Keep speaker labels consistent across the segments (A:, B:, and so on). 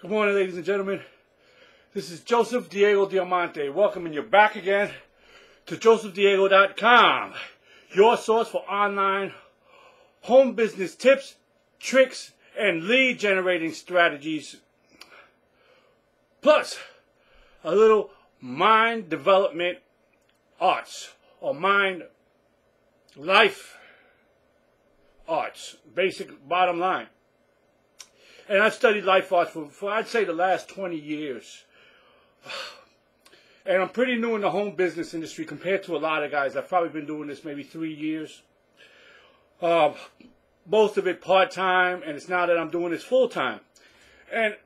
A: Good morning, ladies and gentlemen. This is JosephDiego DiaMante, welcoming you back again to JosephDiego.com, your source for online home business tips, tricks, and lead generating strategies, plus a little mind development arts or mind life arts, basic bottom line. And I've studied life arts for I'd say the last 20 years. And I'm pretty new in the home business industry compared to a lot of guys. I've probably been doing this maybe 3 years. Most of it part-time, and it's now that I'm doing this full-time. And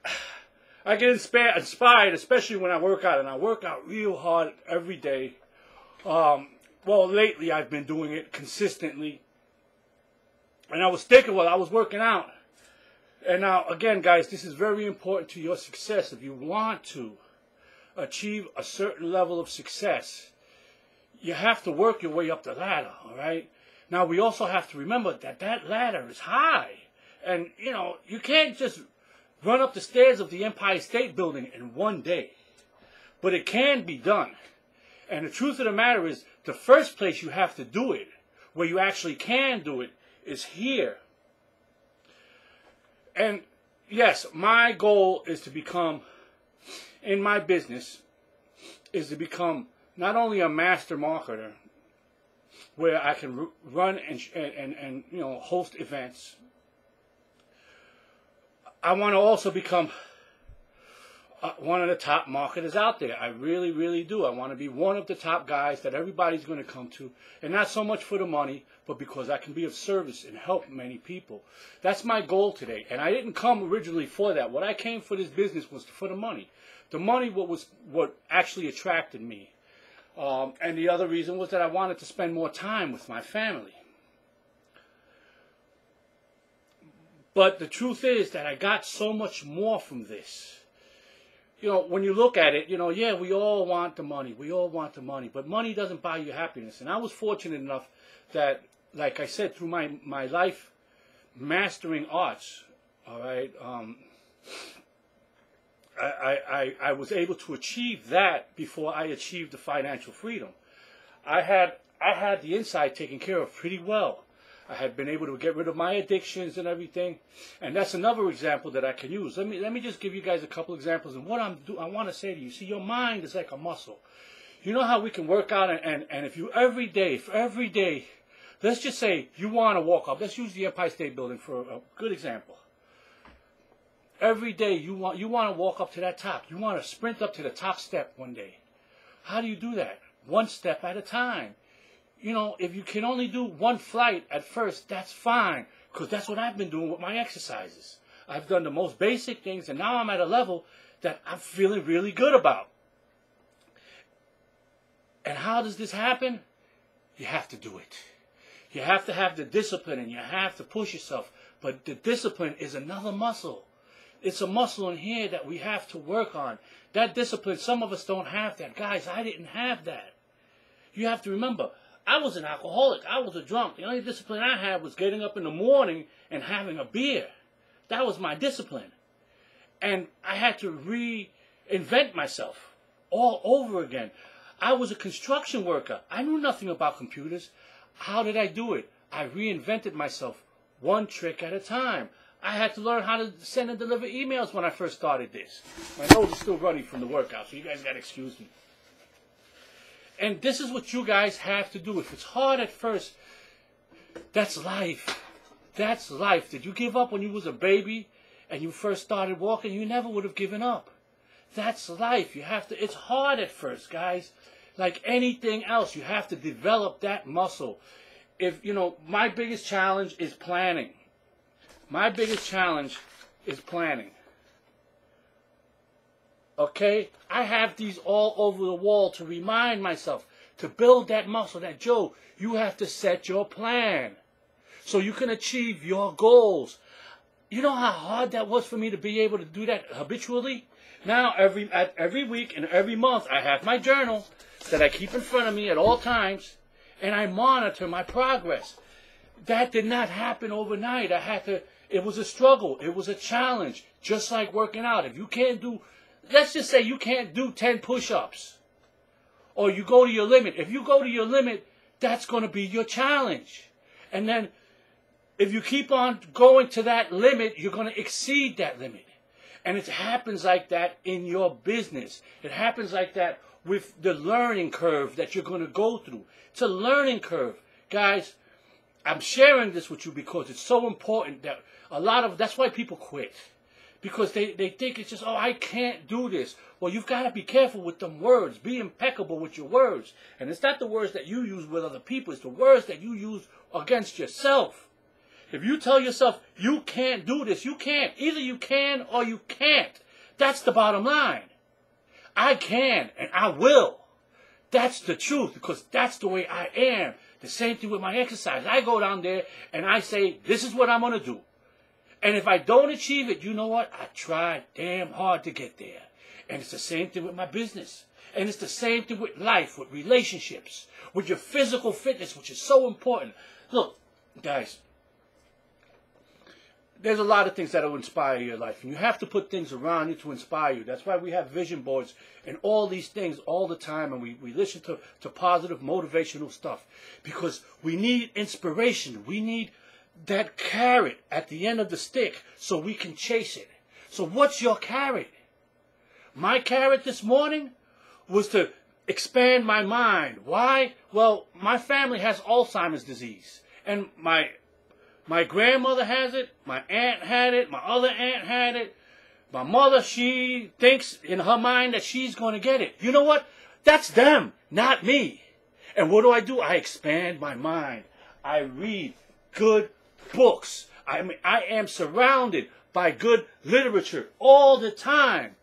A: I get inspired, especially when I work out. And I work out real hard every day. Well, lately I've been doing it consistently. And I was thinking while I was working out. And now, again, guys, this is very important to your success. If you want to achieve a certain level of success, you have to work your way up the ladder, all right? Now, we also have to remember that that ladder is high. And, you know, you can't just run up the stairs of the Empire State Building in one day. But it can be done. And the truth of the matter is, the first place you have to do it, where you actually can do it, is here. And yes, my goal is to become, in my business, is to become not only a master marketer, where I can run and you know, host events. I want to also become one of the top marketers out there. I really, really do. I want to be one of the top guys that everybody's going to come to. And not so much for the money, but because I can be of service and help many people. That's my goal today. And I didn't come originally for that. What I came for this business was for the money. The money was what actually attracted me. And the other reason was that I wanted to spend more time with my family. But the truth is that I got so much more from this. You know, when you look at it, you know, yeah, we all want the money. We all want the money. But money doesn't buy you happiness. And I was fortunate enough that, like I said, through my life mastering arts, all right, I was able to achieve that before I achieved the financial freedom. I had the inside taken care of pretty well. I had been able to get rid of my addictions and everything, and that's another example that I can use. Let me just give you guys a couple examples. And what I want to say to you, see, your mind is like a muscle. You know how we can work out, and if you every day, let's just say you want to walk up. Let's use the Empire State Building for a good example. Every day you want to walk up to that top. You want to sprint up to the top step one day. How do you do that? One step at a time. You know, if you can only do one flight at first, that's fine, because that's what I've been doing with my exercises. I've done the most basic things, and now I'm at a level that I'm feeling really good about. And how does this happen? You have to do it. You have to have the discipline, and you have to push yourself. But the discipline is another muscle. It's a muscle in here that we have to work on. That discipline, some of us don't have that. Guys, I didn't have that. You have to remember, I was an alcoholic. I was a drunk. The only discipline I had was getting up in the morning and having a beer. That was my discipline. And I had to reinvent myself all over again. I was a construction worker. I knew nothing about computers. How did I do it? I reinvented myself one trick at a time. I had to learn how to send and deliver emails when I first started this. My nose is still running from the workout, so you guys got to excuse me. And this is what you guys have to do. If it's hard at first, that's life. That's life. Did you give up when you was a baby and you first started walking? You never would have given up. That's life. You have to, it's hard at first, guys. Like anything else, you have to develop that muscle. If, you know, my biggest challenge is planning. My biggest challenge is planning. Okay? I have these all over the wall to remind myself, to build that muscle, that, Joe, you have to set your plan so you can achieve your goals. You know how hard that was for me to be able to do that habitually? Now, every week and every month, I have my journal that I keep in front of me at all times, and I monitor my progress. That did not happen overnight. It was a struggle. It was a challenge. Just like working out. If you can't do, let's just say you can't do 10 push-ups. Or you go to your limit. If you go to your limit, that's going to be your challenge. And then if you keep on going to that limit, you're going to exceed that limit. And it happens like that in your business. It happens like that with the learning curve that you're going to go through. It's a learning curve. Guys, I'm sharing this with you because it's so important that that's why people quit. Because they think it's just, oh, I can't do this. Well, you've got to be careful with them words. Be impeccable with your words. And it's not the words that you use with other people. It's the words that you use against yourself. If you tell yourself, you can't do this, you can't. Either you can or you can't. That's the bottom line. I can and I will. That's the truth because that's the way I am. The same thing with my exercise. I go down there and I say, this is what I'm going to do. And if I don't achieve it, you know what? I tried damn hard to get there. And it's the same thing with my business. And it's the same thing with life, with relationships, with your physical fitness, which is so important. Look, guys, there's a lot of things that will inspire your life. And you have to put things around you to inspire you. That's why we have vision boards and all these things all the time. And we listen to positive, motivational stuff. Because we need inspiration. We need that carrot at the end of the stick so we can chase it. So what's your carrot? My carrot this morning was to expand my mind. Why? Well, my family has Alzheimer's disease. And my grandmother has it. My aunt had it. My other aunt had it. My mother, she thinks in her mind that she's going to get it. You know what? That's them, not me. And what do? I expand my mind. I read good books. I mean, I am surrounded by good literature all the time.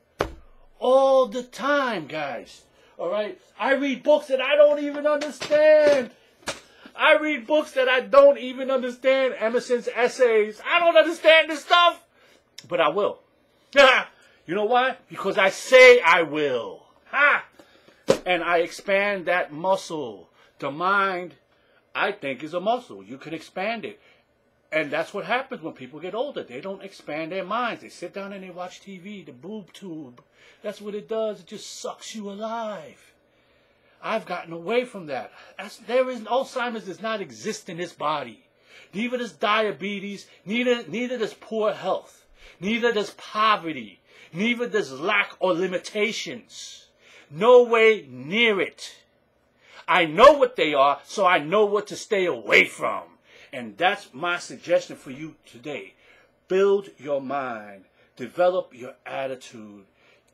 A: All the time, guys. All right? I read books that I don't even understand. I read books that I don't even understand. Emerson's essays. I don't understand this stuff. But I will. You know why? Because I say I will. Ha! And I expand that muscle. The mind, I think, is a muscle. You can expand it. And that's what happens when people get older. They don't expand their minds. They sit down and they watch TV, the boob tube. That's what it does. It just sucks you alive. I've gotten away from that. Alzheimer's does not exist in this body. Neither does diabetes. Neither does poor health. Neither does poverty. Neither does lack or limitations. No way near it. I know what they are, so I know what to stay away from. And that's my suggestion for you today. Build your mind. Develop your attitude.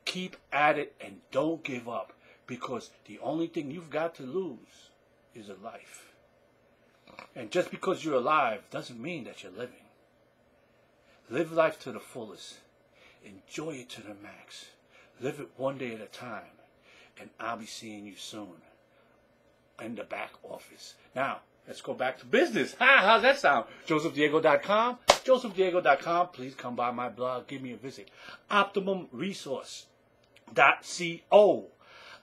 A: Keep at it and don't give up. Because the only thing you've got to lose is a life. And just because you're alive doesn't mean that you're living. Live life to the fullest. Enjoy it to the max. Live it one day at a time. And I'll be seeing you soon. In the back office. Now, let's go back to business. How's that sound? JosephDiego.com. JosephDiego.com. Please come by my blog. Give me a visit. OptimumResource.co.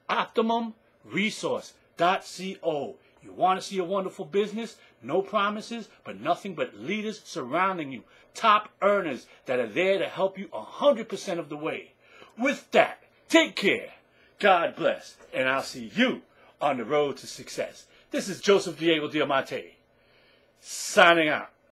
A: OptimumResource.co. You want to see a wonderful business? No promises, but nothing but leaders surrounding you. Top earners that are there to help you 100% of the way. With that, take care. God bless. And I'll see you on the road to success. This is JosephDiego DiaMante, signing out.